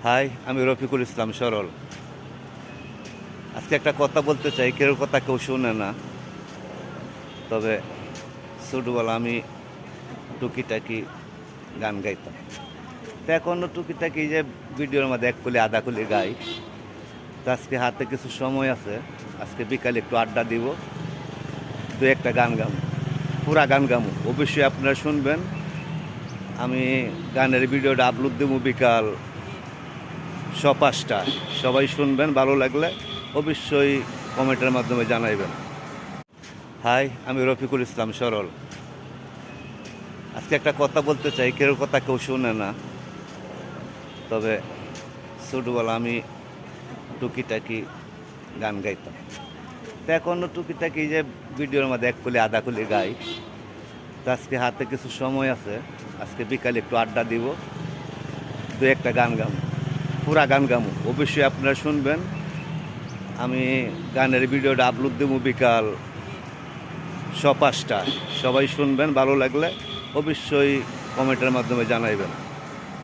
High, আমি রফিকুল ইসলাম সরল। আজকে একটা কথা বলতে চাই, কেউ কথা কেউ শুনে না। তবে ছোটবেলা আমি টুকিটাকি গান গাইতাম। তো এখনও টুকিটাকি যে ভিডিওর মধ্যে এক কলি আধা কলি গাই। তো আজকে হাতে কিছু সময় আছে, আজকে বিকালে একটু আড্ডা দিব, দু একটা গান গামো, পুরা গান গামো। অবশ্যই আপনারা শুনবেন। আমি গানের ভিডিওটা আপলোড দেবো বিকাল 5:30। সবাই শুনবেন, ভালো লাগলে অবশ্যই কমেন্টের মাধ্যমে জানাইবেন। হাই, আমি রফিকুল ইসলাম সরল। আজকে একটা কথা বলতে চাই, কেউ কথা কেউ শুনে না। তবে ছোটবেলা আমি টুকিটাকি গান গাইতাম। তো এখনও টুকিটাকি যে ভিডিওর মধ্যে এক কলি আধা কলি গাই। তো আজকে হাতে কিছু সময় আছে, আজকে বিকালে একটু আড্ডা দিব, দু একটা গান গামো, পুরা গান গামো। অবশ্যই আপনারা শুনবেন। আমি গানের ভিডিওটা আপলোড দেবো বিকাল 5:30। সবাই শুনবেন, ভালো লাগলে অবশ্যই কমেন্টের মাধ্যমে জানাইবেন।